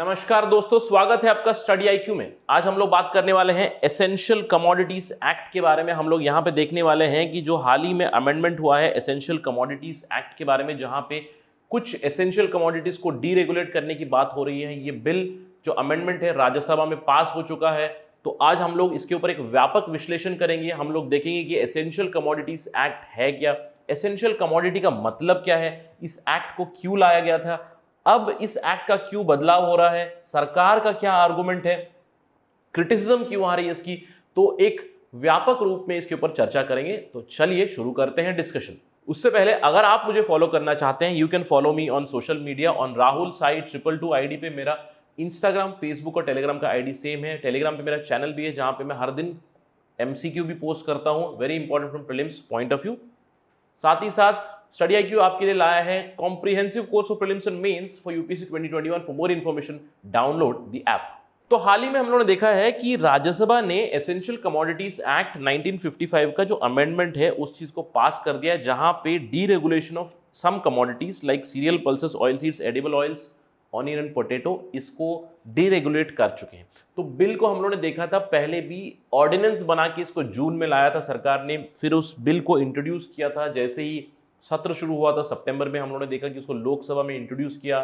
नमस्कार दोस्तों, स्वागत है आपका स्टडी आईक्यू में। आज हम लोग बात करने वाले हैं एसेंशियल कमोडिटीज एक्ट के बारे में। हम लोग यहाँ पे देखने वाले हैं कि जो हाल ही में अमेंडमेंट हुआ है एसेंशियल कमोडिटीज एक्ट के बारे में, जहाँ पे कुछ एसेंशियल कमोडिटीज को डीरेगुलेट करने की बात हो रही है। ये बिल जो अमेंडमेंट है राज्यसभा में पास हो चुका है। तो आज हम लोग इसके ऊपर एक व्यापक विश्लेषण करेंगे। हम लोग देखेंगे कि एसेंशियल कमोडिटीज एक्ट है क्या, एसेंशियल कमोडिटी का मतलब क्या है, इस एक्ट को क्यों लाया गया था, अब इस एक्ट का क्यों बदलाव हो रहा है, सरकार का क्या आर्गुमेंट है, क्रिटिसिज्म क्यों आ रही है इसकी। तो एक व्यापक रूप में इसके ऊपर चर्चा करेंगे। तो चलिए शुरू करते हैं डिस्कशन। उससे पहले अगर आप मुझे फॉलो करना चाहते हैं, you can follow me on social media on Rahul side 222 ID पे। मेरा इंस्टाग्राम, फेसबुक और टेलीग्राम का आईडी सेम है। टेलीग्राम पे मेरा चैनल भी है जहां पे मैं हर दिन एमसीक्यू भी पोस्ट करता हूं, very important from prelims point of view. साथ ही साथ स्टडी आईक्यू आपके लिए लाया है comprehensive course of prelims and mains for UPSC 2021। For more information download the app. तो हाल ही में हम लोगों ने देखा है कि राज्यसभा ने एसेंशियल कमोडिटीज एक्ट 1955 का जो अमेंडमेंट है उस चीज को पास कर दिया है, जहां पे deregulation of some commodities like cereal, pulses, oil seeds, edible oils, onion and potato, इसको डीरेगुलेट कर चुके हैं। तो बिल को हम लोगों ने देखा था पहले भी ऑर्डिनेंस बना के इसको जून में लाया था सरकार ने, फिर उस बिल को इंट्रोड्यूस किया था। जैसे ही सत्र शुरू हुआ था सितंबर में, हम लोगों ने देखा कि उसको लोकसभा में इंट्रोड्यूस किया,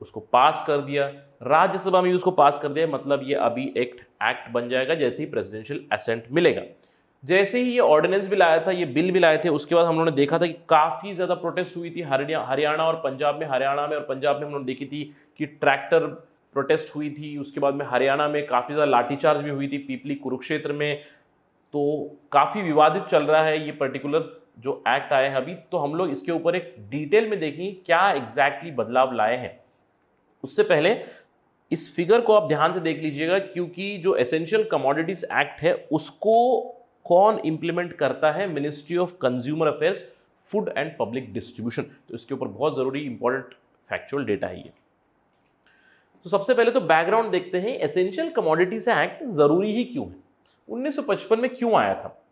उसको पास कर दिया, राज्यसभा में उसको पास कर दिया। मतलब ये अभी एक्ट बन जाएगा जैसे ही प्रेसिडेंशियल असेंट मिलेगा। जैसे ही ये ऑर्डिनेंस भी लाया था, ये बिल भी लाए थे, उसके बाद हम लोगों ने देखा था कि काफ़ी ज़्यादा प्रोटेस्ट हुई थी हरियाणा और पंजाब में। हरियाणा में और पंजाब में हम लोगों ने देखी थी कि ट्रैक्टर प्रोटेस्ट हुई थी। उसके बाद में हरियाणा में काफ़ी ज़्यादा लाठीचार्ज भी हुई थी पीपली, कुरुक्षेत्र में। तो काफ़ी विवादित चल रहा है ये पर्टिकुलर जो एक्ट आए हैं अभी। तो हम लोग इसके ऊपर एक डिटेल में देखेंगे क्या एग्जैक्टली बदलाव लाए हैं। उससे पहले इस फिगर को आप ध्यान से देख लीजिएगा, क्योंकि जो एसेंशियल कमोडिटीज एक्ट है उसको कौन इंप्लीमेंट करता है, ministry of consumer affairs, food and public distribution. तो इसके ऊपर बहुत जरूरी इंपॉर्टेंट फैक्चुअल डेटा है ये। तो सबसे पहले तो बैकग्राउंड देखते हैं, एसेंशियल कमोडिटीज एक्ट जरूरी ही क्यों है, 1955 में क्यों आया था।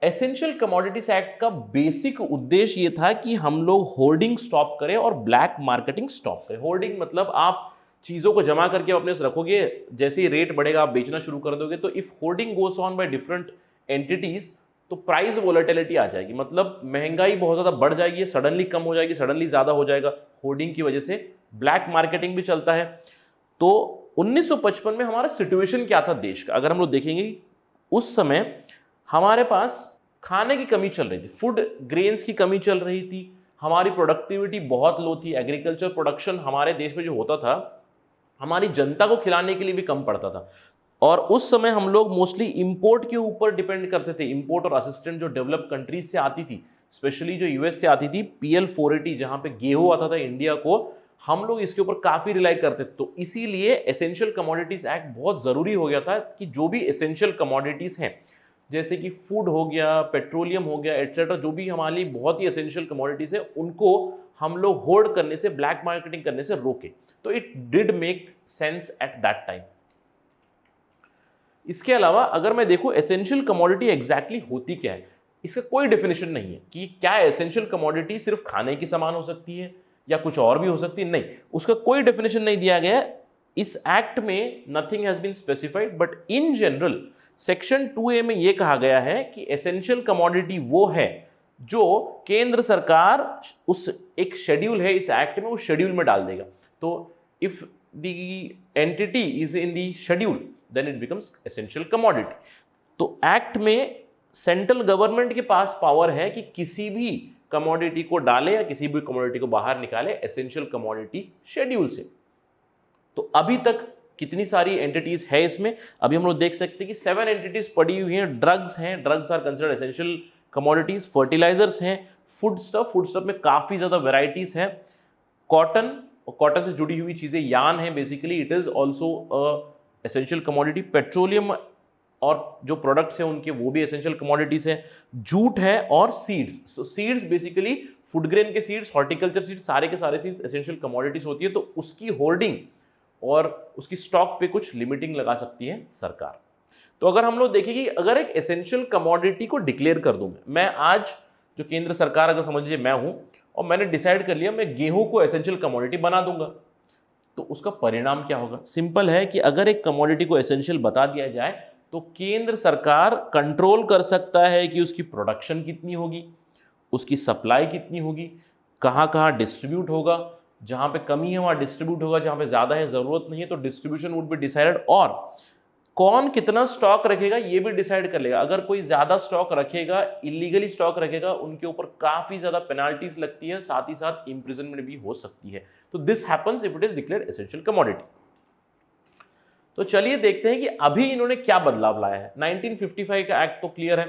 एसेंशियल कमोडिटीज एक्ट का बेसिक उद्देश्य ये था कि हम लोग होर्डिंग स्टॉप करें और ब्लैक मार्केटिंग स्टॉप करें। होर्डिंग मतलब आप चीज़ों को जमा करके अपने से रखोगे, जैसे ही रेट बढ़ेगा आप बेचना शुरू कर दोगे। तो if hoarding goes on by different entities तो प्राइस वोलेटिलिटी आ जाएगी, मतलब महंगाई बहुत ज़्यादा बढ़ जाएगी, सडनली कम हो जाएगी, सडनली ज़्यादा हो जाएगा। होर्डिंग की वजह से ब्लैक मार्केटिंग भी चलता है। तो 1955 में हमारा सिचुएशन क्या था देश का, अगर हम लोग देखेंगे उस समय हमारे पास खाने की कमी चल रही थी, फूड ग्रेन्स की कमी चल रही थी, हमारी प्रोडक्टिविटी बहुत लो थी। एग्रीकल्चर प्रोडक्शन हमारे देश में जो होता था हमारी जनता को खिलाने के लिए भी कम पड़ता था। और उस समय हम लोग मोस्टली इंपोर्ट के ऊपर डिपेंड करते थे। इंपोर्ट और असिस्टेंट जो डेवलप कंट्रीज से आती थी, स्पेशली जो यूएस से आती थी, PL 480 जहां पे गेहूं आता था इंडिया को, हम लोग इसके ऊपर काफी रिलाई करते थे। तो इसीलिए एसेंशियल कमोडिटीज एक्ट बहुत जरूरी हो गया था कि जो भी एसेंशियल कमोडिटीज हैं, जैसे कि फूड हो गया, पेट्रोलियम हो गया, एटसेट्रा, जो भी हमारे लिए बहुत ही एसेंशियल कमोडिटीज है, उनको हम लोग होल्ड करने से, ब्लैक मार्केटिंग करने से रोके। तो it did make sense at that time. इसके अलावा अगर मैं देखूं एसेंशियल कमोडिटी एग्जैक्टली होती क्या है, इसका कोई डेफिनेशन नहीं है कि क्या एसेंशियल कमोडिटी सिर्फ खाने की सामान हो सकती है या कुछ और भी हो सकती है। नहीं, उसका कोई डेफिनेशन नहीं दिया गया इस एक्ट में। Nothing has been specified, but in general section 2A में यह कहा गया है कि एसेंशियल कमोडिटी वो है जो केंद्र सरकार उस एक शेड्यूल है इस एक्ट में, उस शेड्यूल में डाल देगा। तो if the entity is in the schedule then it becomes essential commodity. तो एक्ट में सेंट्रल गवर्नमेंट के पास पावर है कि किसी भी कमोडिटी को डाले या किसी भी कमोडिटी को बाहर निकाले एसेंशियल कमोडिटी शेड्यूल से। तो अभी तक कितनी सारी एंटिटीज है इसमें, अभी हम लोग देख सकते हैं कि 7 एंटिटीज पड़ी हुई हैं। ड्रग्स हैं, drugs are considered essential commodities. Fertilisers हैं, फूड स्टफ में काफी ज्यादा वेराइटीज हैं। कॉटन और कॉटन से जुड़ी हुई चीजें, यान है, basically it is also essential commodity. Petroleum और जो प्रोडक्ट्स हैं उनके, वो भी एसेंशियल कमोडिटीज हैं। जूट है और seeds. Seeds basically food grain के सीड्स, हॉर्टिकल्चर सीड्स, सारे के सारे सीड्स एसेंशियल कमोडिटीज होती है। तो उसकी होल्डिंग और उसकी स्टॉक पे कुछ लिमिटिंग लगा सकती है सरकार। तो अगर हम लोग देखें कि अगर एक एसेंशियल कमोडिटी को डिक्लेयर कर दूं, मैं आज जो केंद्र सरकार, अगर समझ लीजिए मैं हूं और मैंने डिसाइड कर लिया मैं गेहूं को एसेंशियल कमोडिटी बना दूंगा, तो उसका परिणाम क्या होगा? सिंपल है कि अगर एक कमोडिटी को एसेंशियल बता दिया जाए तो केंद्र सरकार कंट्रोल कर सकता है कि उसकी प्रोडक्शन कितनी होगी, उसकी सप्लाई कितनी होगी, कहाँ कहाँ डिस्ट्रीब्यूट होगा, जहाँ पे कमी है वहाँ डिस्ट्रीब्यूट होगा, जहाँ पे ज़्यादा है ज़रूरत नहीं है तो डिस्ट्रीब्यूशन वुड बी डिसाइडेड, और कौन कितना स्टॉक रखेगा ये भी डिसाइड कर लेगा। अगर कोई ज़्यादा स्टॉक रखेगा, इलीगली स्टॉक रखेगा, उनके ऊपर काफ़ी ज़्यादा पेनाल्टीज लगती है, साथ ही साथ इम्प्रिजनमेंट भी हो सकती है। तो this happens if it is declared essential commodity. तो चलिए देखते हैं कि अभी इन्होंने क्या बदलाव लाया है। 1955 का एक्ट तो क्लियर है,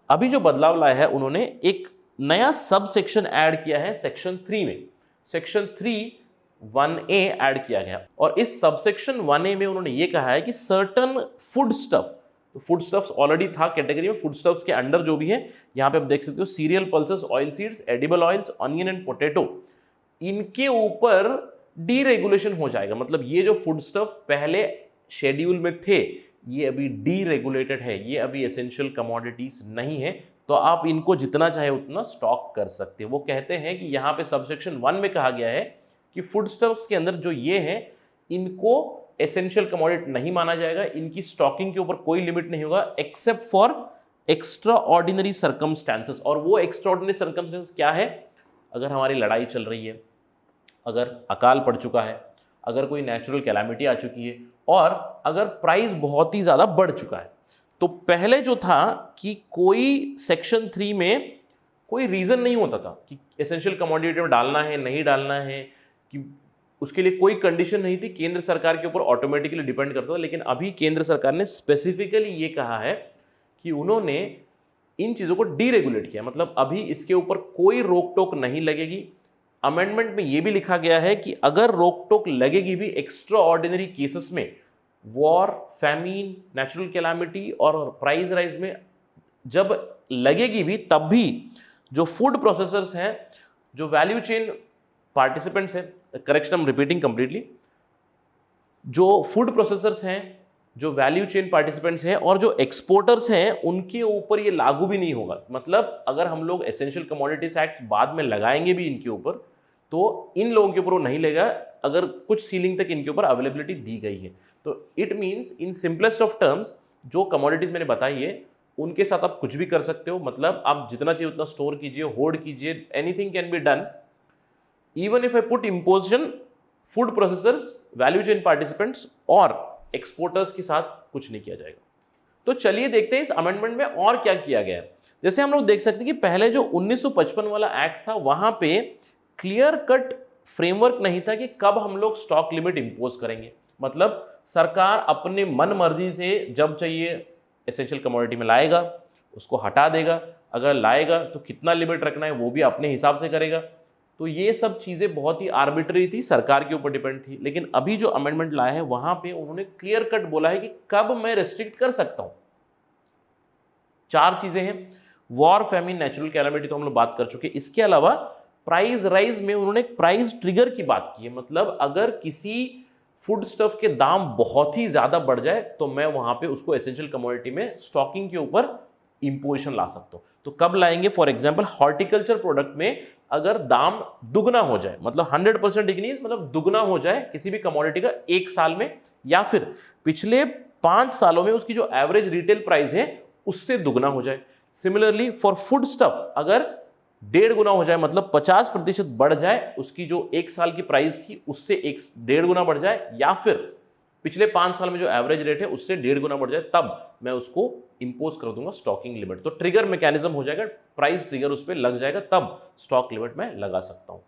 अभी जो बदलाव लाया है उन्होंने एक नया सब सेक्शन ऐड किया है सेक्शन 3 में। सेक्शन 3(1)(a) ऐड किया गया, और इस सबसेक्शन 1(a) में उन्होंने ये कहा है कि सर्टन फूड स्टफ, तो फूड स्टफ्स ऑलरेडी था कैटेगरी में, फूड स्टफ्स के अंडर जो भी है, यहाँ पे आप देख सकते हो serial, pulses, oil seeds, edible oils, onion and potato, इनके ऊपर डीरेगुलेशन हो जाएगा। मतलब ये जो फूड स्टफ पहले शेड्यूल में थे ये अभी डीरेगुलेटेड है, ये अभी एसेंशियल कमोडिटीज नहीं है, तो आप इनको जितना चाहे उतना स्टॉक कर सकते हैं। वो कहते हैं कि यहाँ पे सबसेक्शन 1 में कहा गया है कि फूड स्टफ्स के अंदर जो ये है इनको एसेंशियल कमोडिटी नहीं माना जाएगा, इनकी स्टॉकिंग के ऊपर कोई लिमिट नहीं होगा except for extra ordinary circumstances. और वो एक्स्ट्रा ऑर्डिनरी सर्कमस्टांसेस क्या है? अगर हमारी लड़ाई चल रही है, अगर अकाल पड़ चुका है, अगर कोई नेचुरल कैलामिटी आ चुकी है, और अगर प्राइस बहुत ही ज़्यादा बढ़ चुका है। तो पहले जो था कि कोई सेक्शन 3 में कोई रीज़न नहीं होता था कि एसेंशियल कमोडिटी में डालना है नहीं डालना है, कि उसके लिए कोई कंडीशन नहीं थी, केंद्र सरकार के ऊपर ऑटोमेटिकली डिपेंड करता था। लेकिन अभी केंद्र सरकार ने स्पेसिफिकली ये कहा है कि उन्होंने इन चीज़ों को डीरेगुलेट किया, मतलब अभी इसके ऊपर कोई रोक टोक नहीं लगेगी। अमेंडमेंट में यह भी लिखा गया है कि अगर रोक टोक लगेगी भी एक्स्ट्रा ऑर्डिनरी केसेस में, वॉर, फैमिन, नेचुरल कैलामिटी और प्राइस राइज में जब लगेगी भी, तब भी जो फूड प्रोसेसर्स हैं, जो वैल्यू चेन पार्टिसिपेंट्स हैं, correction I am repeating completely, जो फूड प्रोसेसर्स हैं, जो वैल्यू चेन पार्टिसिपेंट्स हैं और जो एक्सपोर्टर्स हैं, उनके ऊपर ये लागू भी नहीं होगा। मतलब अगर हम लोग एसेंशियल कमोडिटीज एक्ट बाद में लगाएंगे भी इनके ऊपर, तो इन लोगों के ऊपर वो नहीं लेगा अगर कुछ सीलिंग तक इनके ऊपर अवेलेबिलिटी दी गई है। तो it means in simplest of terms, जो कमोडिटीज मैंने बताई है उनके साथ आप कुछ भी कर सकते हो। मतलब आप जितना चाहिए उतना स्टोर कीजिए, होल्ड कीजिए, anything can be done. Even if I put imposition, food processors, value chain participants और एक्सपोर्टर्स के साथ कुछ नहीं किया जाएगा। तो चलिए देखते हैं इस अमेंडमेंट में और क्या किया गया है। जैसे हम लोग देख सकते हैं कि पहले जो 1955 वाला एक्ट था, वहां पे क्लियर कट फ्रेमवर्क नहीं था कि कब हम लोग स्टॉक लिमिट इंपोज करेंगे। मतलब सरकार अपने मन मर्जी से जब चाहिए एसेंशियल कमोडिटी में लाएगा, उसको हटा देगा, अगर लाएगा तो कितना लिमिट रखना है वो भी अपने हिसाब से करेगा। तो ये सब चीज़ें बहुत ही आर्बिट्री थी, सरकार के ऊपर डिपेंड थी। लेकिन अभी जो अमेंडमेंट लाया है वहां पे उन्होंने क्लियर कट बोला है कि कब मैं रेस्ट्रिक्ट कर सकता हूं। 4 चीजें हैं, वॉर, फैमिन, नेचुरल कैलामिटी तो हम लोग बात कर चुके। इसके अलावा प्राइस राइज में उन्होंने प्राइस ट्रिगर की बात की है। मतलब अगर किसी फूड स्टफ के दाम बहुत ही ज्यादा बढ़ जाए तो मैं वहां पे उसको एसेंशियल कमोडिटी में स्टॉकिंग के ऊपर इंपोजिशन ला सकता हूं। तो कब लाएंगे? फॉर एग्जांपल हॉर्टिकल्चर प्रोडक्ट में अगर दाम दुगना हो जाए, मतलब 100% डिक्रीज, मतलब दुगना हो जाए किसी भी कमोडिटी का एक साल में, या फिर पिछले 5 सालों में उसकी जो एवरेज रिटेल प्राइस है उससे दुगना हो जाए। सिमिलरली फॉर फूड स्टफ अगर 1.5 गुना हो जाए, मतलब 50% बढ़ जाए, उसकी जो एक साल की प्राइस थी उससे 1.5 गुना बढ़ जाए, या फिर पिछले 5 साल में जो एवरेज रेट है उससे 1.5 गुना बढ़ जाए, तब मैं उसको इंपोज कर दूंगा स्टॉकिंग लिमिट। तो ट्रिगर मैकेनिज्म हो जाएगा, प्राइस ट्रिगर उस पर लग जाएगा, तब स्टॉक लिमिट में लगा सकता हूं।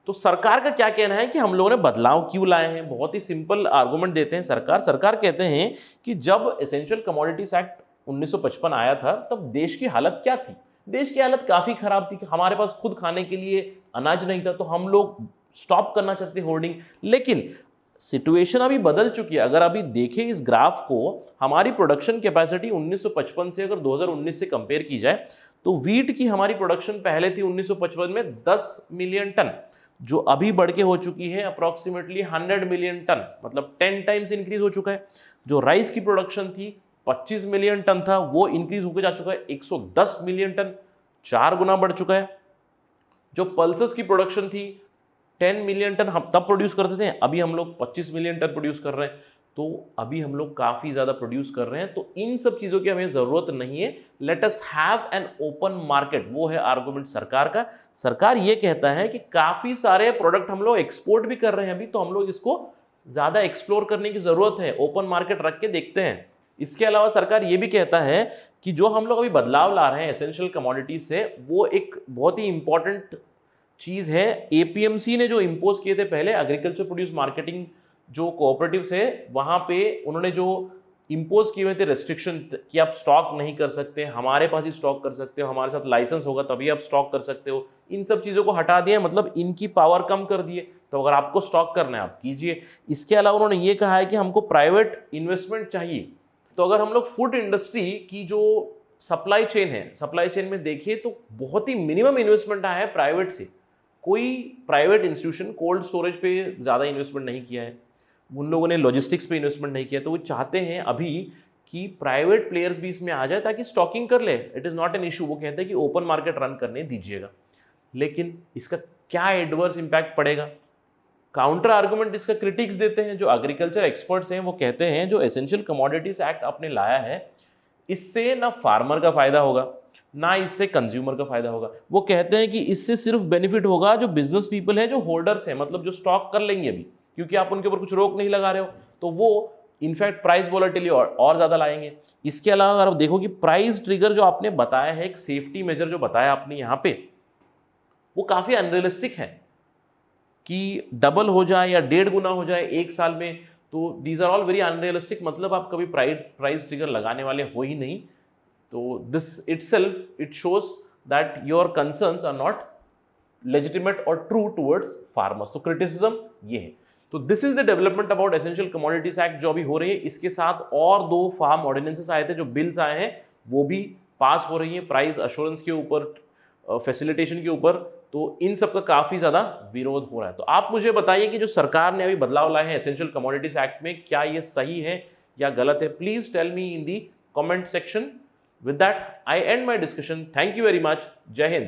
तो सरकार का क्या कहना है कि हम लोगों ने बदलाव क्यों लाए हैं? बहुत ही सिंपल आर्गुमेंट देते हैं सरकार कहते हैं कि जब एसेंशियल कमोडिटीज एक्ट 1955 आया था तब देश की हालत क्या थी? देश की हालत काफी खराब थी कि हमारे पास खुद खाने के लिए अनाज नहीं था, तो हम लोग स्टॉप करना चाहते होर्डिंग। लेकिन सिचुएशन अभी बदल चुकी है। अगर अभी देखें इस ग्राफ को, हमारी प्रोडक्शन कैपेसिटी 1955 से अगर 2019 से कंपेयर की जाए तो वीट की हमारी प्रोडक्शन पहले थी 1955 में 10 मिलियन टन, जो अभी बढ़ के हो चुकी है अप्रॉक्सीमेटली 100 मिलियन टन, मतलब 10 टाइम्स इंक्रीज हो चुका है। जो राइस की प्रोडक्शन थी 25 मिलियन टन था, वो इंक्रीज होकर जा चुका है 110 मिलियन टन, 4 गुना बढ़ चुका है। जो पल्सेस की प्रोडक्शन थी 10 मिलियन टन हम तब प्रोड्यूस करते थे, अभी हम लोग 25 मिलियन टन प्रोड्यूस कर रहे हैं, तो अभी हम लोग काफ़ी ज़्यादा प्रोड्यूस कर रहे हैं। तो इन सब चीज़ों की हमें ज़रूरत नहीं है। Let us have an open market, वो है आर्गुमेंट सरकार का। सरकार ये कहता है कि काफ़ी सारे प्रोडक्ट हम लोग एक्सपोर्ट भी कर रहे हैं अभी, तो हम लोग इसको ज़्यादा एक्सप्लोर करने की ज़रूरत है, ओपन मार्केट रख के देखते हैं। इसके अलावा सरकार ये भी कहता है कि जो हम लोग अभी बदलाव ला रहे हैं एसेंशियल कमोडिटीज से, वो एक बहुत ही इंपॉर्टेंट चीज़ है। एपीएमसी ने जो इम्पोज किए थे पहले, एग्रीकल्चर प्रोड्यूस मार्केटिंग जो कोऑपरेटिव्स है, वहाँ पे उन्होंने जो इम्पोज किए हुए थे रेस्ट्रिक्शन कि आप स्टॉक नहीं कर सकते, हमारे पास ही स्टॉक कर सकते हो, हमारे साथ लाइसेंस होगा तभी आप स्टॉक कर सकते हो, इन सब चीज़ों को हटा दिया, मतलब इनकी पावर कम कर दिए। तो अगर आपको स्टॉक करना है आप कीजिए। इसके अलावा उन्होंने ये कहा है कि हमको प्राइवेट इन्वेस्टमेंट चाहिए। तो अगर हम लोग फूड इंडस्ट्री की जो सप्लाई चेन है, सप्लाई चेन में देखिए तो बहुत ही मिनिमम इन्वेस्टमेंट आया है प्राइवेट से। कोई प्राइवेट इंस्टीट्यूशन कोल्ड स्टोरेज पे ज़्यादा इन्वेस्टमेंट नहीं किया है, उन लोगों ने लॉजिस्टिक्स पे इन्वेस्टमेंट नहीं किया। तो वो चाहते हैं अभी कि प्राइवेट प्लेयर्स भी इसमें आ जाए ताकि स्टॉकिंग कर ले। It is not an issue. वो कहते हैं कि ओपन मार्केट रन करने दीजिएगा। लेकिन इसका क्या एडवर्स इम्पैक्ट पड़ेगा? काउंटर आर्गुमेंट इसका क्रिटिक्स देते हैं, जो एग्रीकल्चर एक्सपर्ट्स हैं वो कहते हैं जो एसेंशियल कमोडिटीज एक्ट आपने लाया है, इससे ना फार्मर का फायदा होगा ना इससे कंज्यूमर का फायदा होगा। वो कहते हैं कि इससे सिर्फ बेनिफिट होगा जो बिजनेस पीपल हैं, जो होल्डर्स हैं, मतलब जो स्टॉक कर लेंगे अभी, क्योंकि आप उनके ऊपर कुछ रोक नहीं लगा रहे हो, तो वो इनफैक्ट प्राइस वॉलेटिलिटी और ज़्यादा लाएंगे। इसके अलावा अगर आप देखो कि प्राइस ट्रिगर जो आपने बताया है, एक सेफ्टी मेजर जो बताया आपने यहाँ पे, वो काफ़ी अनरियलिस्टिक है कि डबल हो जाए या 1.5 गुना हो जाए एक साल में। तो these are all very unrealistic, मतलब आप कभी प्राइस ट्रिगर लगाने वाले हो ही नहीं। तो this itself it shows that your concerns are not legitimate और ट्रू टुवर्ड्स फार्मर्स। तो क्रिटिसिज्म ये है। तो this is the development about essential commodities act जो अभी हो रही है। इसके साथ और 2 फार्म ऑर्डिनेंसेस आए थे, जो बिल्स आए हैं, वो भी पास हो रही है प्राइस अश्योरेंस के ऊपर, फैसिलिटेशन के ऊपर। तो इन सब का काफ़ी ज़्यादा विरोध हो रहा है। तो आप मुझे बताइए कि जो सरकार ने अभी बदलाव लाए हैं एसेंशियल कमोडिटीज एक्ट में, क्या ये सही है या गलत है? Please tell me in the comment section. With that, I end my discussion. Thank you very much. Jai Hind.